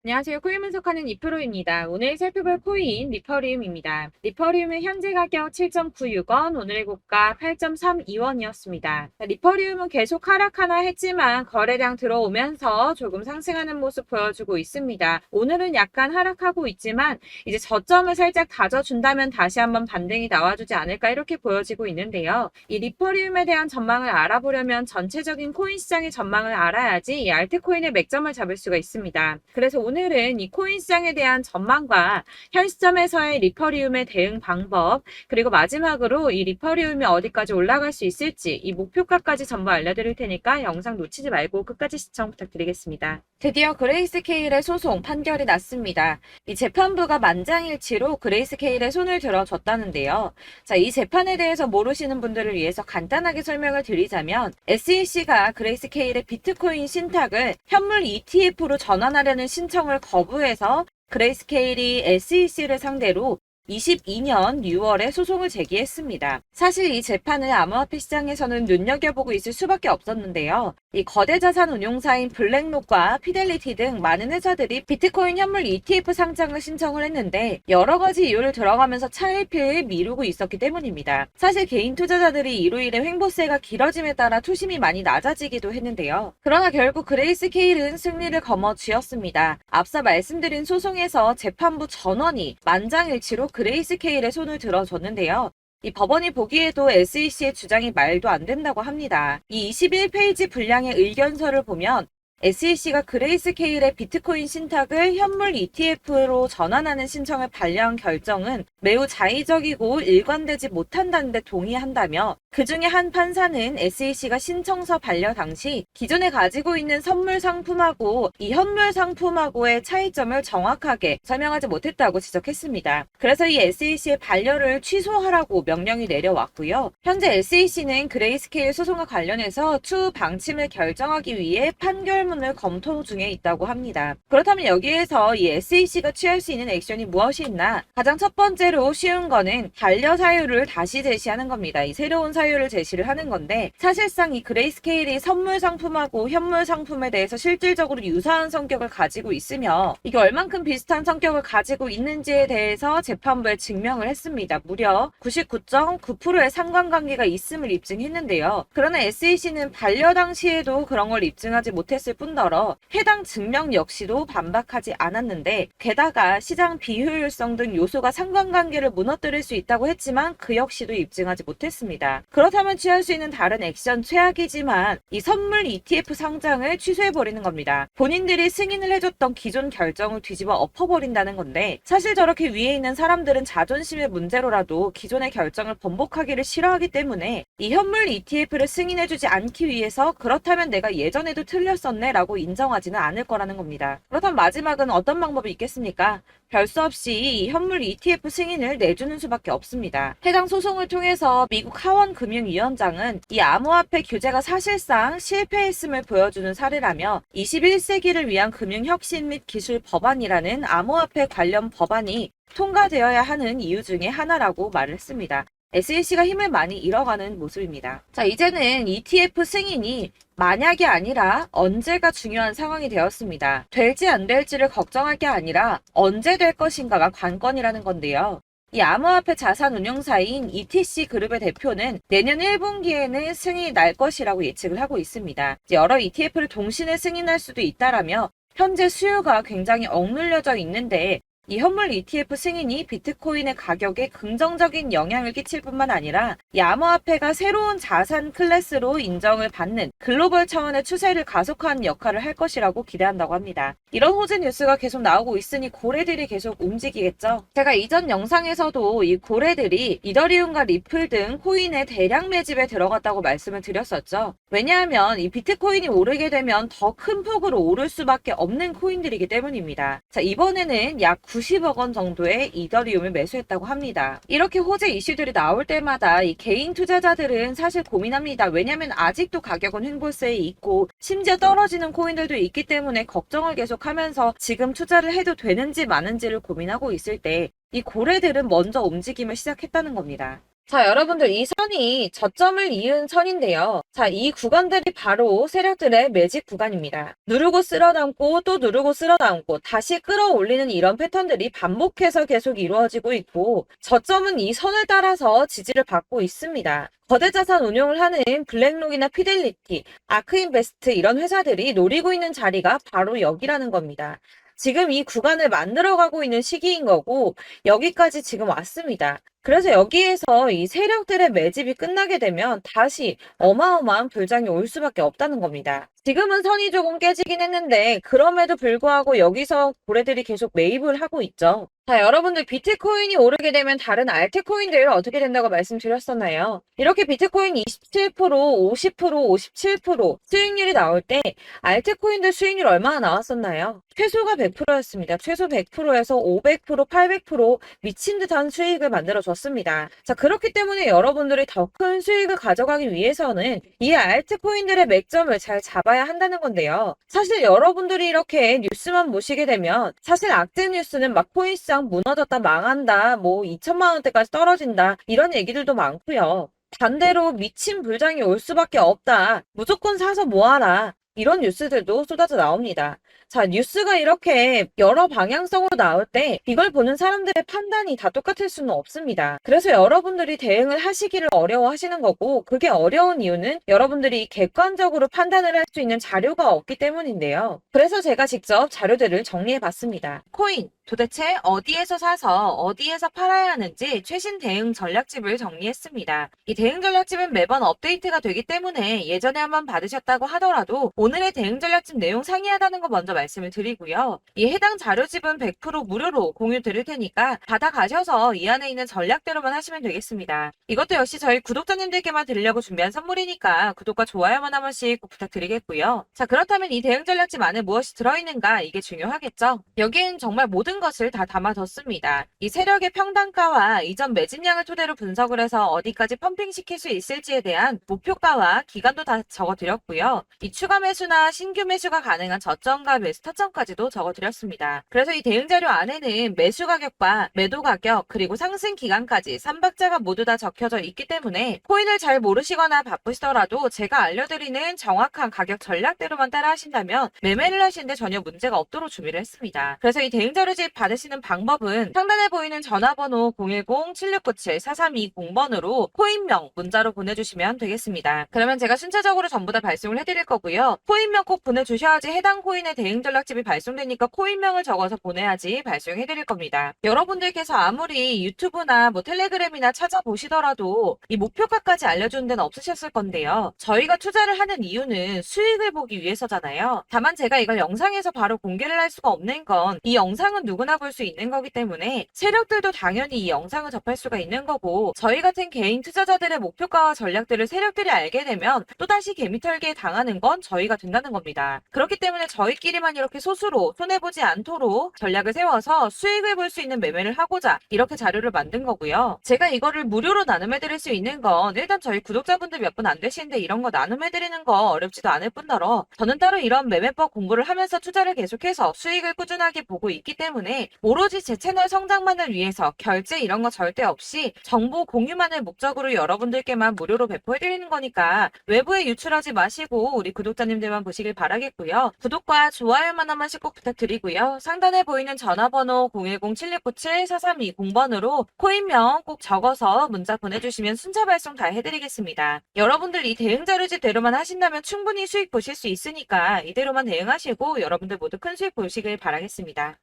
안녕하세요. 코인 분석하는 이프로입니다. 오늘 살펴볼 코인 리퍼리움입니다. 리퍼리움의 현재 가격 7.96원, 오늘의 고가 8.32원이었습니다. 리퍼리움은 계속 하락하나 했지만 거래량 들어오면서 조금 상승하는 모습 보여주고 있습니다. 오늘은 약간 하락하고 있지만 이제 저점을 살짝 다져준다면 다시 한번 반등이 나와주지 않을까 이렇게 보여지고 있는데요. 이 리퍼리움에 대한 전망을 알아보려면 전체적인 코인 시장의 전망을 알아야지 이 알트코인의 맥점을 잡을 수가 있습니다. 그래서 오늘은 이 코인 시장에 대한 전망과 현 시점에서의 리퍼리움의 대응 방법, 그리고 마지막으로 이 리퍼리움이 어디까지 올라갈 수 있을지 이 목표가까지 전부 알려드릴 테니까 영상 놓치지 말고 끝까지 시청 부탁드리겠습니다. 드디어 그레이스케일의 소송 판결이 났습니다. 이 재판부가 만장일치로 그레이스케일의 손을 들어줬다는데요. 자, 이 재판에 대해서 모르시는 분들을 위해서 간단하게 설명을 드리자면 SEC가 그레이스케일의 비트코인 신탁을 현물 ETF로 전환하려는 신청을 거부해서 그레이스케일이 SEC를 상대로 22년 6월에 소송을 제기했습니다. 사실 이 재판을 암호화폐 시장에서는 눈여겨보고 있을 수밖에 없었는데요. 이 거대 자산 운용사인 블랙록과 피델리티 등 많은 회사들이 비트코인 현물 ETF 상장을 신청을 했는데 여러 가지 이유를 들어가면서 차일피일 미루고 있었기 때문입니다. 사실 개인 투자자들이 이로 인해 횡보세가 길어짐에 따라 투심이 많이 낮아지기도 했는데요. 그러나 결국 그레이스케일은 승리를 거머쥐었습니다. 앞서 말씀드린 소송에서 재판부 전원이 만장일치로 그레이스케일의 손을 들어줬는데요. 이 법원이 보기에도 SEC의 주장이 말도 안 된다고 합니다. 이 21페이지 분량의 의견서를 보면 SEC가 그레이스케일의 비트코인 신탁을 현물 ETF로 전환하는 신청을 반려한 결정은 매우 자의적이고 일관되지 못한다는 데 동의한다며 그 중에 한 판사는 SEC가 신청서 반려 당시 기존에 가지고 있는 선물 상품하고 이 현물 상품하고의 차이점을 정확하게 설명하지 못했다고 지적했습니다. 그래서 이 SEC의 반려를 취소하라고 명령이 내려왔고요. 현재 SEC는 그레이스케일 소송과 관련해서 추후 방침을 결정하기 위해 판결문을 검토 중에 있다고 합니다. 그렇다면 여기에서 이 SEC가 취할 수 있는 액션이 무엇이 있나? 가장 첫 번째로 쉬운 거는 반려 사유를 다시 제시하는 겁니다. 이 새로운 사유를 제시를 하는 건데 사실상 이 그레이스케일이 선물 상품하고 현물 상품에 대해서 실질적으로 유사한 성격을 가지고 있으며 이게 얼만큼 비슷한 성격을 가지고 있는지에 대해서 재판부에 증명을 했습니다. 무려 99.9%의 상관관계가 있음을 입증했는데요. 그러나 SEC는 반려 당시에도 그런 걸 입증하지 못했을 뿐더러 해당 증명 역시도 반박하지 않았는데 게다가 시장 비효율성 등 요소가 상관관계를 무너뜨릴 수 있다고 했지만 그 역시도 입증하지 못했습니다. 그렇다면 취할 수 있는 다른 액션 최악이지만 이 선물 ETF 상장을 취소해버리는 겁니다. 본인들이 승인을 해줬던 기존 결정을 뒤집어 엎어버린다는 건데 사실 저렇게 위에 있는 사람들은 자존심의 문제로라도 기존의 결정을 번복하기를 싫어하기 때문에 이 현물 ETF를 승인해주지 않기 위해서 그렇다면 내가 예전에도 틀렸었네 라고 인정하지는 않을 거라는 겁니다. 그렇다면 마지막은 어떤 방법이 있겠습니까? 별 수 없이 이 현물 ETF 승인을 내주는 수밖에 없습니다. 해당 소송을 통해서 미국 하원 금융위원장은 이 암호화폐 규제가 사실상 실패했음을 보여주는 사례라며 21세기를 위한 금융혁신 및 기술 법안이라는 암호화폐 관련 법안이 통과되어야 하는 이유 중에 하나라고 말을 했습니다. SEC가 힘을 많이 잃어가는 모습입니다. 자, 이제는 ETF 승인이 만약이 아니라 언제가 중요한 상황이 되었습니다. 될지 안 될지를 걱정할 게 아니라 언제 될 것인가가 관건이라는 건데요. 이 암호화폐 자산 운용사인 ETC 그룹의 대표는 내년 1분기에는 승인이 날 것이라고 예측을 하고 있습니다. 여러 ETF를 동시에 승인할 수도 있다라며 현재 수요가 굉장히 억눌려져 있는데 이 현물 ETF 승인이 비트코인의 가격에 긍정적인 영향을 끼칠 뿐만 아니라 이 암호화폐가 새로운 자산 클래스로 인정을 받는 글로벌 차원의 추세를 가속화하는 역할을 할 것이라고 기대한다고 합니다. 이런 호재 뉴스가 계속 나오고 있으니 고래들이 계속 움직이겠죠. 제가 이전 영상에서도 이 고래들이 이더리움과 리플 등 코인의 대량 매집에 들어갔다고 말씀을 드렸었죠. 왜냐하면 이 비트코인이 오르게 되면 더 큰 폭으로 오를 수밖에 없는 코인들이기 때문입니다. 자, 이번에는 약 90억 원 정도의 이더리움을 매수했다고 합니다. 이렇게 호재 이슈들이 나올 때마다 이 개인 투자자들은 사실 고민합니다. 왜냐하면 아직도 가격은 횡보세에 있고 심지어 떨어지는 코인들도 있기 때문에 걱정을 계속하면서 지금 투자를 해도 되는지 마는지를 고민하고 있을 때 이 고래들은 먼저 움직임을 시작했다는 겁니다. 자, 여러분들 이 선이 저점을 이은 선인데요. 자, 이 구간들이 바로 세력들의 매직 구간입니다. 누르고 쓸어담고 또 누르고 쓸어담고 다시 끌어올리는 이런 패턴들이 반복해서 계속 이루어지고 있고 저점은 이 선을 따라서 지지를 받고 있습니다. 거대 자산 운용을 하는 블랙록이나 피델리티, 아크인베스트 이런 회사들이 노리고 있는 자리가 바로 여기라는 겁니다. 지금 이 구간을 만들어가고 있는 시기인 거고 여기까지 지금 왔습니다. 그래서 여기에서 이 세력들의 매집이 끝나게 되면 다시 어마어마한 불장이 올 수밖에 없다는 겁니다. 지금은 선이 조금 깨지긴 했는데 그럼에도 불구하고 여기서 고래들이 계속 매입을 하고 있죠. 자, 여러분들 비트코인이 오르게 되면 다른 알트코인들 어떻게 된다고 말씀드렸었나요? 이렇게 비트코인 27%, 50%, 57% 수익률이 나올 때 알트코인들 수익률 얼마나 나왔었나요? 최소가 100%였습니다. 최소 100%에서 500%, 800% 미친 듯한 수익을 만들어줬습니다. 자, 그렇기 때문에 여러분들이 더 큰 수익을 가져가기 위해서는 이 알트코인들의 맥점을 잘 잡아야 한다는 건데요. 사실 여러분들이 이렇게 뉴스만 보시게 되면 사실 악재 뉴스는 막 코인시장 무너졌다, 망한다, 뭐 2천만 원대까지 떨어진다 이런 얘기들도 많고요. 반대로 미친 불장이 올 수밖에 없다. 무조건 사서 모아라. 이런 뉴스들도 쏟아져 나옵니다. 자, 뉴스가 이렇게 여러 방향성으로 나올 때 이걸 보는 사람들의 판단이 다 똑같을 수는 없습니다. 그래서 여러분들이 대응을 하시기를 어려워하시는 거고 그게 어려운 이유는 여러분들이 객관적으로 판단을 할 수 있는 자료가 없기 때문인데요. 그래서 제가 직접 자료들을 정리해 봤습니다. 코인 도대체 어디에서 사서 어디에서 팔아야 하는지 최신 대응 전략집을 정리했습니다. 이 대응 전략집은 매번 업데이트가 되기 때문에 예전에 한번 받으셨다고 하더라도 오늘의 대응 전략집 내용 상이하다는 거 먼저 말씀을 드리고요. 이 해당 자료집은 100% 무료로 공유 드릴 테니까 받아가셔서 이 안에 있는 전략대로만 하시면 되겠습니다. 이것도 역시 저희 구독자님들께만 드리려고 준비한 선물이니까 구독과 좋아요만 한 번씩 꼭 부탁드리겠고요. 자, 그렇다면 이 대응 전략집 안에 무엇이 들어있는가 이게 중요하겠죠? 여기엔 정말 모든 것을 다 담아뒀습니다. 이 세력의 평단가와 이전 매집량을 토대로 분석을 해서 어디까지 펌핑시킬 수 있을지에 대한 목표가와 기간도 다 적어드렸고요. 이 추가 매수나 신규 매수가 가능한 저점과 매수 타점까지도 적어드렸습니다. 그래서 이 대응 자료 안에는 매수 가격과 매도 가격 그리고 상승 기간까지 3박자가 모두 다 적혀져 있기 때문에 코인을 잘 모르시거나 바쁘시더라도 제가 알려드리는 정확한 가격 전략대로만 따라 하신다면 매매를 하시는데 전혀 문제가 없도록 준비를 했습니다. 그래서 이 대응 자료집 받으시는 방법은 상단에 보이는 전화번호 010-7697-4320번으로 코인명 문자로 보내주시면 되겠습니다. 그러면 제가 순차적으로 전부 다 발송을 해드릴 거고요. 코인명 꼭 보내주셔야지 해당 코인의 대응 전략집이 발송되니까 코인명을 적어서 보내야지 발송해드릴 겁니다. 여러분들께서 아무리 유튜브나 뭐 텔레그램이나 찾아보시더라도 이 목표가까지 알려주는 데는 없으셨을 건데요. 저희가 투자를 하는 이유는 수익을 보기 위해서잖아요. 다만 제가 이걸 영상에서 바로 공개를 할 수가 없는 건 이 영상은 누구나 볼 수 있는 거기 때문에 세력들도 당연히 이 영상을 접할 수가 있는 거고 저희 같은 개인 투자자들의 목표가와 전략들을 세력들이 알게 되면 또다시 개미털기에 당하는 건 저희가 된다는 겁니다. 그렇기 때문에 저희끼리만 이렇게 소수로 손해보지 않도록 전략을 세워서 수익을 볼 수 있는 매매를 하고자 이렇게 자료를 만든 거고요. 제가 이거를 무료로 나눔해드릴 수 있는 건 일단 저희 구독자분들 몇 분 안 되시는데 이런 거 나눔해드리는 거 어렵지도 않을 뿐더러 저는 따로 이런 매매법 공부를 하면서 투자를 계속해서 수익을 꾸준하게 보고 있기 때문에 오로지 제 채널 성장만을 위해서 결제 이런 거 절대 없이 정보 공유만을 목적으로 여러분들께만 무료로 배포해드리는 거니까 외부에 유출하지 마시고 우리 구독자님들만 보시길 바라겠고요. 구독과 좋아요만 한 번씩 꼭 부탁드리고요. 상단에 보이는 전화번호 010-7697-4320번으로 코인명 꼭 적어서 문자 보내주시면 순차 발송 다 해드리겠습니다. 여러분들 이 대응 자료집대로만 하신다면 충분히 수익 보실 수 있으니까 이대로만 대응하시고 여러분들 모두 큰 수익 보시길 바라겠습니다.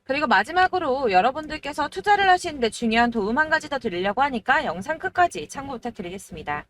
그리고 마지막으로 여러분들께서 투자를 하시는데 중요한 도움 한 가지 더 드리려고 하니까 영상 끝까지 참고 부탁드리겠습니다.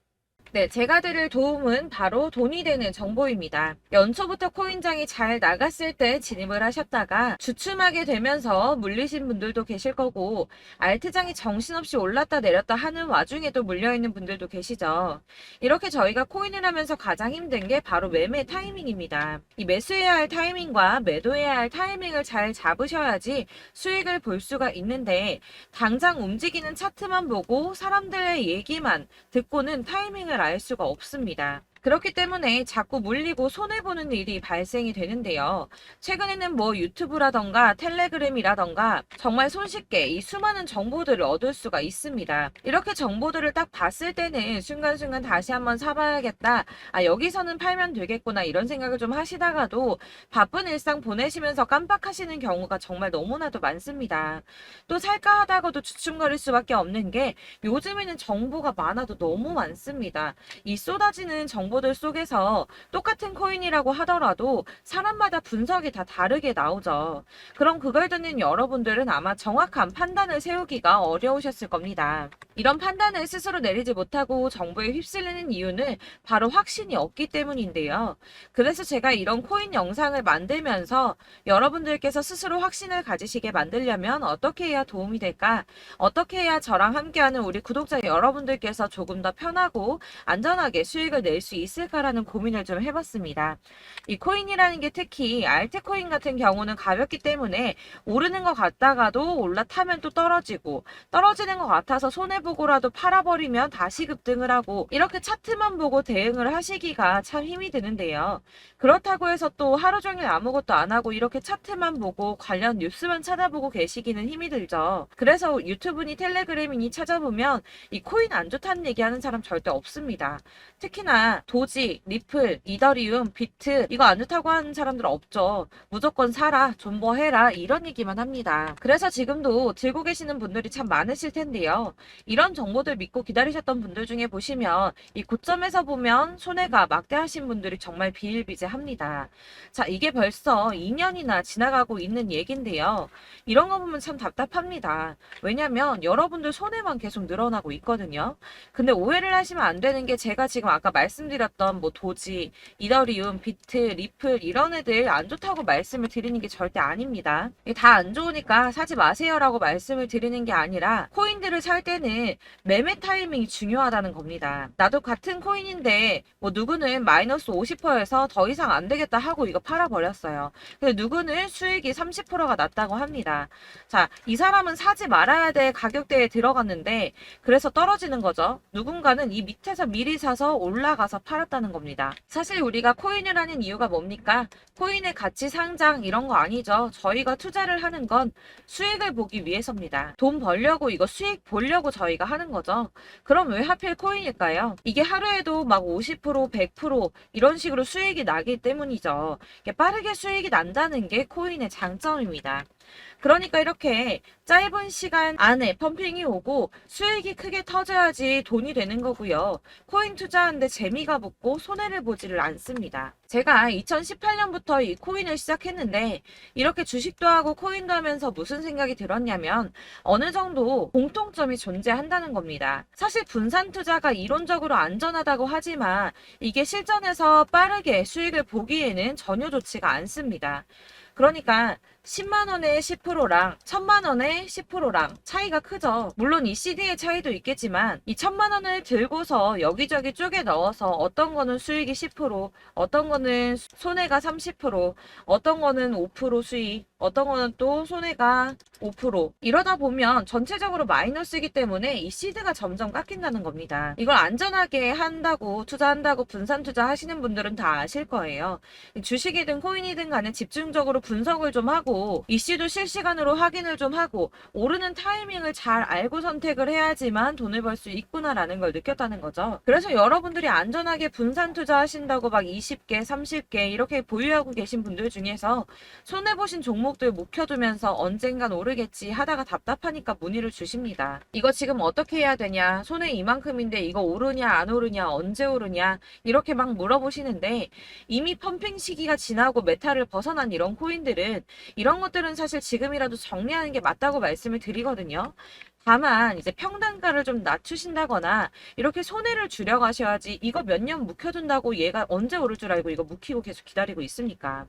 네, 제가 드릴 도움은 바로 돈이 되는 정보입니다. 연초부터 코인장이 잘 나갔을 때 진입을 하셨다가 주춤하게 되면서 물리신 분들도 계실 거고 알트장이 정신없이 올랐다 내렸다 하는 와중에도 물려있는 분들도 계시죠. 이렇게 저희가 코인을 하면서 가장 힘든 게 바로 매매 타이밍입니다. 이 매수해야 할 타이밍과 매도해야 할 타이밍을 잘 잡으셔야지 수익을 볼 수가 있는데 당장 움직이는 차트만 보고 사람들의 얘기만 듣고는 타이밍을 알 수가 없습니다. 그렇기 때문에 자꾸 물리고 손해보는 일이 발생이 되는데요. 최근에는 뭐 유튜브라던가 텔레그램이라던가 정말 손쉽게 이 수많은 정보들을 얻을 수가 있습니다. 이렇게 정보들을 딱 봤을 때는 순간순간 다시 한번 사봐야겠다. 아, 여기서는 팔면 되겠구나. 이런 생각을 좀 하시다가도 바쁜 일상 보내시면서 깜빡하시는 경우가 정말 너무나도 많습니다. 또 살까 하다가도 주춤거릴 수밖에 없는 게 요즘에는 정보가 많아도 너무 많습니다. 이 쏟아지는 정보들 속에서 똑같은 코인이라고 하더라도 사람마다 분석이 다 다르게 나오죠. 그럼 그걸 듣는 여러분들은 아마 정확한 판단을 세우기가 어려우셨을 겁니다. 이런 판단을 스스로 내리지 못하고 정보에 휩쓸리는 이유는 바로 확신이 없기 때문인데요. 그래서 제가 이런 코인 영상을 만들면서 여러분들께서 스스로 확신을 가지시게 만들려면 어떻게 해야 도움이 될까? 어떻게 해야 저랑 함께하는 우리 구독자 여러분들께서 조금 더 편하고 안전하게 수익을 낼 수 있을까라는 고민을 좀 해봤습니다. 이 코인이라는 게 특히 알트코인 같은 경우는 가볍기 때문에 오르는 것 같다가도 올라타면 또 떨어지고 떨어지는 것 같아서 손해보고라도 팔아버리면 다시 급등을 하고 이렇게 차트만 보고 대응을 하시기가 참 힘이 드는데요. 그렇다고 해서 또 하루 종일 아무것도 안 하고 이렇게 차트만 보고 관련 뉴스만 찾아보고 계시기는 힘이 들죠. 그래서 유튜브니 텔레그램이니 찾아보면 이 코인 안 좋다는 얘기하는 사람 절대 없습니다. 특히나 도지, 리플, 이더리움, 비트 이거 안 좋다고 하는 사람들 없죠. 무조건 사라, 존버해라 이런 얘기만 합니다. 그래서 지금도 들고 계시는 분들이 참 많으실 텐데요. 이런 정보들 믿고 기다리셨던 분들 중에 보시면 이 고점에서 보면 손해가 막대하신 분들이 정말 비일비재합니다. 자, 이게 벌써 2년이나 지나가고 있는 얘긴데요. 이런 거 보면 참 답답합니다. 왜냐면 여러분들 손해만 계속 늘어나고 있거든요. 근데 오해를 하시면 안 되는 게 제가 지금 아까 말씀드렸던 뭐 도지, 이더리움, 비트, 리플 이런 애들 안 좋다고 말씀을 드리는 게 절대 아닙니다. 다 안 좋으니까 사지 마세요라고 말씀을 드리는 게 아니라 코인들을 살 때는 매매 타이밍이 중요하다는 겁니다. 나도 같은 코인인데 뭐 누구는 마이너스 50%에서 더 이상 안 되겠다 하고 이거 팔아버렸어요. 근데 누구는 수익이 30%가 났다고 합니다. 자, 이 사람은 사지 말아야 될 가격대에 들어갔는데 그래서 떨어지는 거죠. 누군가는 이 밑에서 미리 사서 올라가서 팔았다는 겁니다. 사실 우리가 코인을 하는 이유가 뭡니까? 코인의 가치 상장 이런 거 아니죠. 저희가 투자를 하는 건 수익을 보기 위해서입니다. 돈 벌려고 이거 수익 보려고 저희가 하는 거죠. 그럼 왜 하필 코인일까요? 이게 하루에도 막 50%, 100% 이런 식으로 수익이 나기 때문이죠. 빠르게 수익이 난다는 게 코인의 장점입니다. 그러니까 이렇게 짧은 시간 안에 펌핑이 오고 수익이 크게 터져야지 돈이 되는 거고요. 코인 투자하는데 재미가 붙고 손해를 보지를 않습니다. 제가 2018년부터 이 코인을 시작했는데 이렇게 주식도 하고 코인도 하면서 무슨 생각이 들었냐면 어느 정도 공통점이 존재한다는 겁니다. 사실 분산 투자가 이론적으로 안전하다고 하지만 이게 실전에서 빠르게 수익을 보기에는 전혀 좋지가 않습니다. 그러니까 10만 원의 10%랑 1000만 원의 10%랑 차이가 크죠. 물론 이 CD의 차이도 있겠지만 이 1000만 원을 들고서 여기저기 쪼개 넣어서 어떤 거는 수익이 10%, 어떤 거는 손해가 30%, 어떤 거는 5% 수익, 어떤 거는 또 손해가 5%. 이러다 보면 전체적으로 마이너스이기 때문에 이 시드가 점점 깎인다는 겁니다. 이걸 안전하게 한다고 투자한다고 분산 투자하시는 분들은 다 아실 거예요. 주식이든 코인이든 간에 집중적으로 분석을 좀 하고 이슈도 실시간으로 확인을 좀 하고 오르는 타이밍을 잘 알고 선택을 해야지만 돈을 벌 수 있구나라는 걸 느꼈다는 거죠. 그래서 여러분들이 안전하게 분산 투자하신다고 막 20개, 30개 이렇게 보유하고 계신 분들 중에서 손해보신 종목들 묵혀두면서 언젠간 오르겠지 하다가 답답하니까 문의를 주십니다. 이거 지금 어떻게 해야 되냐? 손해 이만큼인데 이거 오르냐 안 오르냐 언제 오르냐 이렇게 막 물어보시는데 이미 펌핑 시기가 지나고 메타를 벗어난 이런 코인들은 이런 것들은 사실 지금이라도 정리하는 게 맞다고 말씀을 드리거든요. 다만 이제 평단가를 좀 낮추신다거나 이렇게 손해를 줄여가셔야지 이거 몇 년 묵혀둔다고 얘가 언제 오를 줄 알고 이거 묵히고 계속 기다리고 있습니까?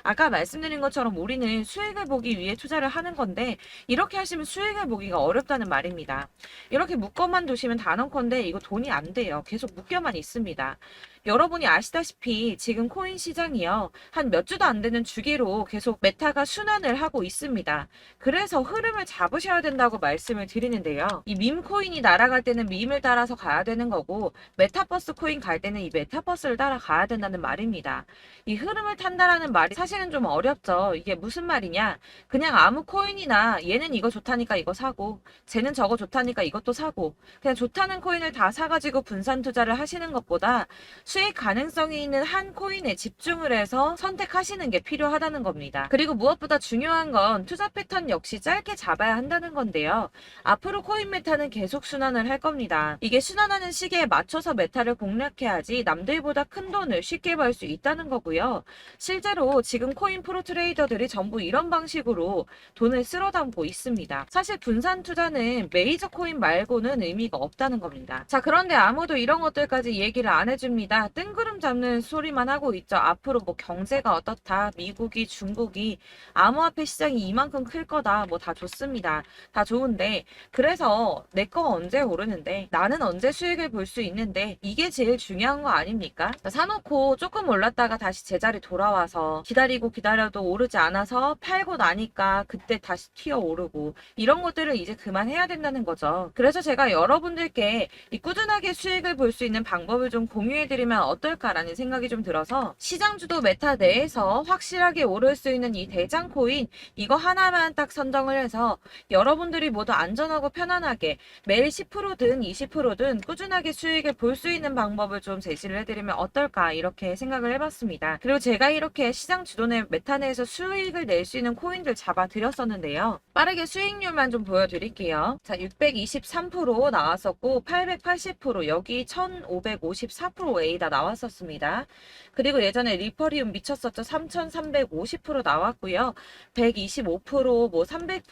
아까 말씀드린 것처럼 우리는 수익을 보기 위해 투자를 하는 건데 이렇게 하시면 수익을 보기가 어렵다는 말입니다. 이렇게 묶어만 두시면 단언컨대 이거 돈이 안 돼요. 계속 묶여만 있습니다. 여러분이 아시다시피 지금 코인 시장이요. 한 몇 주도 안 되는 주기로 계속 메타가 순환을 하고 있습니다. 그래서 흐름을 잡으셔야 된다고 말씀을 드립니다. 드리는데요. 이 밈 코인이 날아갈 때는 밈을 따라서 가야 되는 거고, 메타버스 코인 갈 때는 이 메타버스를 따라가야 된다는 말입니다. 이 흐름을 탄다라는 말이 사실은 좀 어렵죠. 이게 무슨 말이냐? 그냥 아무 코인이나 얘는 이거 좋다니까 이거 사고, 쟤는 저거 좋다니까 이것도 사고, 그냥 좋다는 코인을 다 사가지고 분산 투자를 하시는 것보다 수익 가능성이 있는 한 코인에 집중을 해서 선택하시는 게 필요하다는 겁니다. 그리고 무엇보다 중요한 건 투자 패턴 역시 짧게 잡아야 한다는 건데요. 앞으로 코인 메타는 계속 순환을 할 겁니다. 이게 순환하는 시기에 맞춰서 메타를 공략해야지 남들보다 큰 돈을 쉽게 벌 수 있다는 거고요. 실제로 지금 코인 프로 트레이더들이 전부 이런 방식으로 돈을 쓸어 담고 있습니다. 사실 분산 투자는 메이저 코인 말고는 의미가 없다는 겁니다. 자, 그런데 아무도 이런 것들까지 얘기를 안 해줍니다. 뜬구름 잡는 소리만 하고 있죠. 앞으로 뭐 경제가 어떻다, 미국이, 중국이, 암호화폐 시장이 이만큼 클 거다, 뭐 다 좋습니다. 다 좋은데, 그래서 내 거 언제 오르는데, 나는 언제 수익을 볼 수 있는데, 이게 제일 중요한 거 아닙니까? 사놓고 조금 올랐다가 다시 제자리 돌아와서 기다리고 기다려도 오르지 않아서 팔고 나니까 그때 다시 튀어 오르고, 이런 것들을 이제 그만해야 된다는 거죠. 그래서 제가 여러분들께 이 꾸준하게 수익을 볼 수 있는 방법을 좀 공유해드리면 어떨까라는 생각이 좀 들어서, 시장주도 메타 내에서 확실하게 오를 수 있는 이 대장 코인, 이거 하나만 딱 선정을 해서 여러분들이 모두 안전하고 편안하게 매일 10%든 20%든 꾸준하게 수익을 볼 수 있는 방법을 좀 제시를 해드리면 어떨까, 이렇게 생각을 해봤습니다. 그리고 제가 이렇게 시장 주도내 메타 내에서 수익을 낼 수 있는 코인들 잡아드렸었는데요. 빠르게 수익률만 좀 보여드릴게요. 자, 623% 나왔었고 880%, 여기 1554% A다 나왔었습니다. 그리고 예전에 리퍼리움 미쳤었죠. 3350% 나왔고요. 125%, 뭐 300%,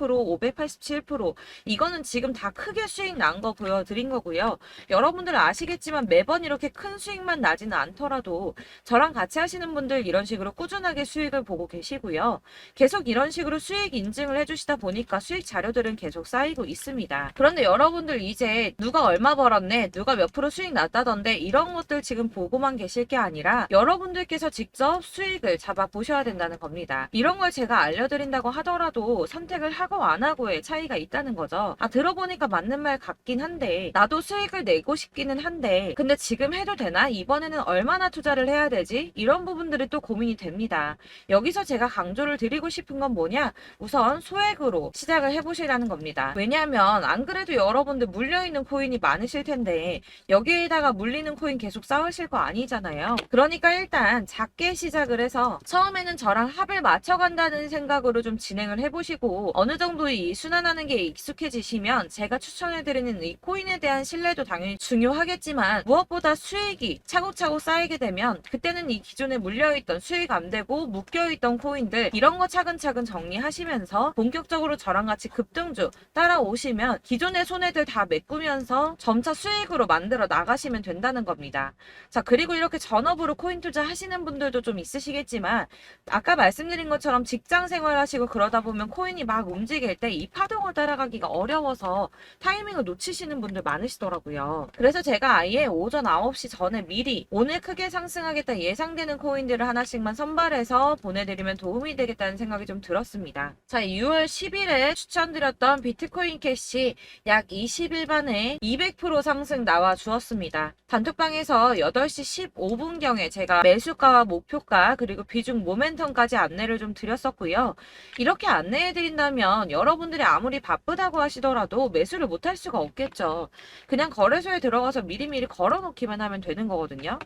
587%, 이거는 지금 다 크게 수익 난 거 보여드린 거고요. 여러분들 아시겠지만 매번 이렇게 큰 수익만 나지는 않더라도 저랑 같이 하시는 분들 이런 식으로 꾸준하게 수익을 보고 계시고요. 계속 이런 식으로 수익 인증을 해주시다 보니까 수익 자료들은 계속 쌓이고 있습니다. 그런데 여러분들 이제 누가 얼마 벌었네, 누가 몇 프로 수익 났다던데, 이런 것들 지금 보고만 계실 게 아니라 여러분들께서 직접 수익을 잡아 보셔야 된다는 겁니다. 이런 걸 제가 알려드린다고 하더라도 선택을 하고 안 하고의 차이가 있다는 거죠. 들어보니까 맞는 말 같긴 한데, 나도 수익을 내고 싶기는 한데 근데 지금 해도 되나? 이번에는 얼마나 투자를 해야 되지? 이런 부분들이 또 고민이 됩니다. 여기서 제가 강조를 드리고 싶은 건 뭐냐? 우선 소액으로 시작을 해보시라는 겁니다. 왜냐하면 안 그래도 여러분들 물려있는 코인이 많으실 텐데 여기에다가 물리는 코인 계속 쌓으실 거 아니잖아요. 그러니까 일단 작게 시작을 해서 처음에는 저랑 합을 맞춰간다는 생각으로 좀 진행을 해보시고, 어느 정도 이 순환하는 게 익숙해지시면 제가 추천해드리는 이 코인에 대한 신뢰도 당연히 중요하겠지만, 무엇보다 수익이 차곡차곡 쌓이게 되면 그때는 이 기존에 물려있던 수익 안 되고 묶여있던 코인들, 이런 거 차근차근 정리하시면서 본격적으로 저랑 같이 급등주 따라오시면 기존의 손해들 다 메꾸면서 점차 수익으로 만들어 나가시면 된다는 겁니다. 자, 그리고 이렇게 전업으로 코인 투자 하시는 분들도 좀 있으시겠지만, 아까 말씀드린 것처럼 직장 생활 하시고 그러다 보면 코인이 막 움직일 때 이 파동을 따라가기가 어려워서 타이밍을 놓치시는 분들 많으시더라고요. 그래서 제가 아예 오전 9시 전에 미리 오늘 크게 상승하겠다 예상되는 코인들을 하나씩만 선발해서 보내드리면 도움이 되겠다는 생각이 좀 들었습니다. 자, 6월 10일에 추천드렸던 비트코인 캐시 약 20일 만에 200% 상승 나와 주었습니다. 단톡방에서 8시 15분경에 제가 매수가와 목표가 그리고 비중 모멘텀까지 안내를 좀 드렸었고요. 이렇게 안내해드린다면 여러분들이 아무리 바쁘다고 하시더라도 매수를 못할 수가 없겠죠. 그냥 거래소에 들어가서 미리미리 걸어놓기만 하면 되는 거거든요.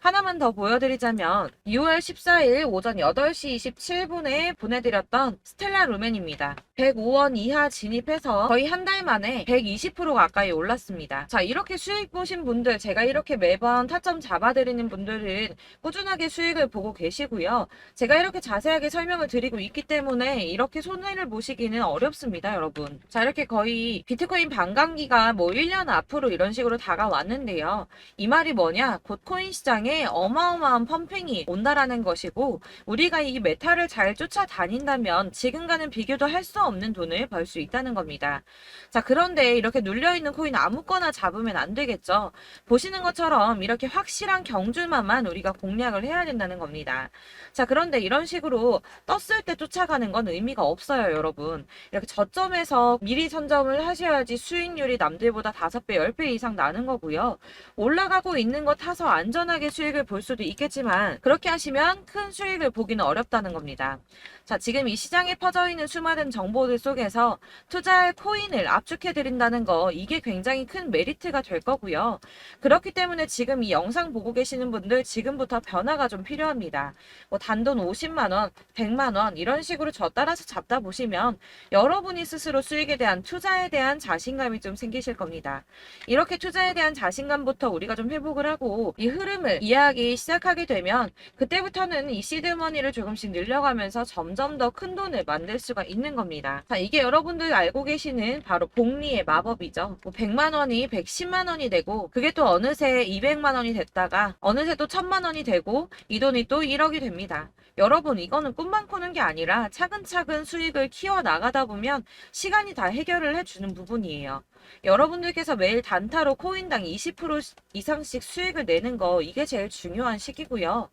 하나만 더 보여드리자면 6월 14일 오전 8시 27분에 보내드렸던 스텔라 루멘입니다. 105원 이하 진입해서 거의 한 달 만에 120% 가까이 올랐습니다. 자, 이렇게 수익 보신 분들, 제가 이렇게 매번 타점 잡아드리는 분들은 꾸준하게 수익을 보고 계시고요. 제가 이렇게 자세하게 설명을 드리고 있기 때문에 이렇게 손해를 보시기는 어렵습니다, 여러분. 자, 이렇게 거의 비트코인 반감기가 뭐 1년 앞으로 이런 식으로 다가왔는데요. 이 말이 뭐냐? 곧 코인 시장에 어마어마한 펌핑이 온다라는 것이고, 우리가 이 메타를 잘 쫓아다닌다면 지금과는 비교도 할 수 없는 돈을 벌 수 있다는 겁니다. 자, 그런데 이렇게 눌려있는 코인 아무거나 잡으면 안 되겠죠. 보시는 것처럼 이렇게 확실한 경주만만 우리가 공략을 해야 된다는 겁니다. 자, 그런데 이런 식으로 떴을 때 쫓아가는 건 의미가 없어요, 여러분. 이렇게 저점에서 미리 선점을 하셔야지 수익률이 남들보다 5배, 10배 이상 나는 거고요. 올라가고 있는 거 타서 안전하게 수익을 볼 수도 있겠지만 그렇게 하시면 큰 수익을 보기는 어렵다는 겁니다. 자, 지금 이 시장에 퍼져 있는 수많은 정보들 속에서 투자할 코인을 압축해 드린다는 거, 이게 굉장히 큰 메리트가 될 거고요. 그렇기 때문에 지금 이 영상 보고 계시는 분들 지금부터 변화가 좀 필요합니다. 뭐 단돈 50만 원, 100만 원 이런 식으로 저 따라서 잡다 보시면 여러분이 스스로 수익에 대한, 투자에 대한 자신감이 좀 생기실 겁니다. 이렇게 투자에 대한 자신감부터 우리가 좀 회복을 하고 이 흐름을 이해하기 시작하게 되면 그때부터는 이 시드머니를 조금씩 늘려가면서 점점 더 큰 돈을 만들 수가 있는 겁니다. 자, 이게 여러분들 알고 계시는 바로 복리의 마법이죠. 뭐 100만 원이 110만 원이 되고 그게 또 어느새 200만 원이 됐다가 어느새 또 1000만 원이 되고 이 돈이 또 1억이 됩니다. 여러분, 이거는 꿈만 꾸는 게 아니라 차근차근 수익을 키워 나가다 보면 시간이 다 해결을 해주는 부분이에요. 여러분들께서 매일 단타로 코인당 20% 이상씩 수익을 내는 거, 이게 제일 중요한 시기고요.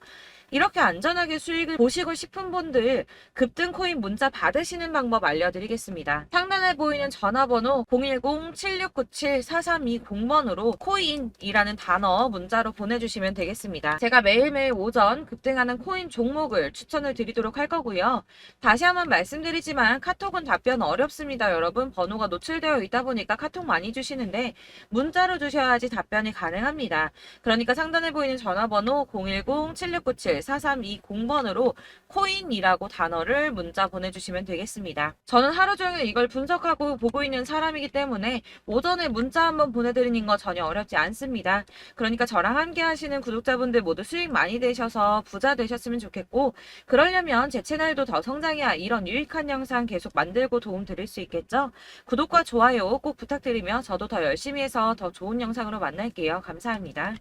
이렇게 안전하게 수익을 보시고 싶은 분들 급등 코인 문자 받으시는 방법 알려드리겠습니다. 상단에 보이는 전화번호 010-7697-4320번으로 코인이라는 단어 문자로 보내주시면 되겠습니다. 제가 매일매일 오전 급등하는 코인 종목을 추천을 드리도록 할 거고요. 다시 한번 말씀드리지만 카톡은 답변 어렵습니다. 여러분, 번호가 노출되어 있다 보니까 카톡 많이 주시는데 문자로 주셔야지 답변이 가능합니다. 그러니까 상단에 보이는 전화번호 010-7697-4320번으로 코인이라고 단어를 문자 보내주시면 되겠습니다. 저는 하루 종일 이걸 분석하고 보고 있는 사람이기 때문에 오전에 문자 한번 보내드리는 거 전혀 어렵지 않습니다. 그러니까 저랑 함께 하시는 구독자분들 모두 수익 많이 되셔서 부자 되셨으면 좋겠고, 그러려면 제 채널도 더 성장해야 이런 유익한 영상 계속 만들고 도움 드릴 수 있겠죠? 구독과 좋아요 꼭 부탁드리며 저도 더 열심히 해서 더 좋은 영상으로 만날게요. 감사합니다.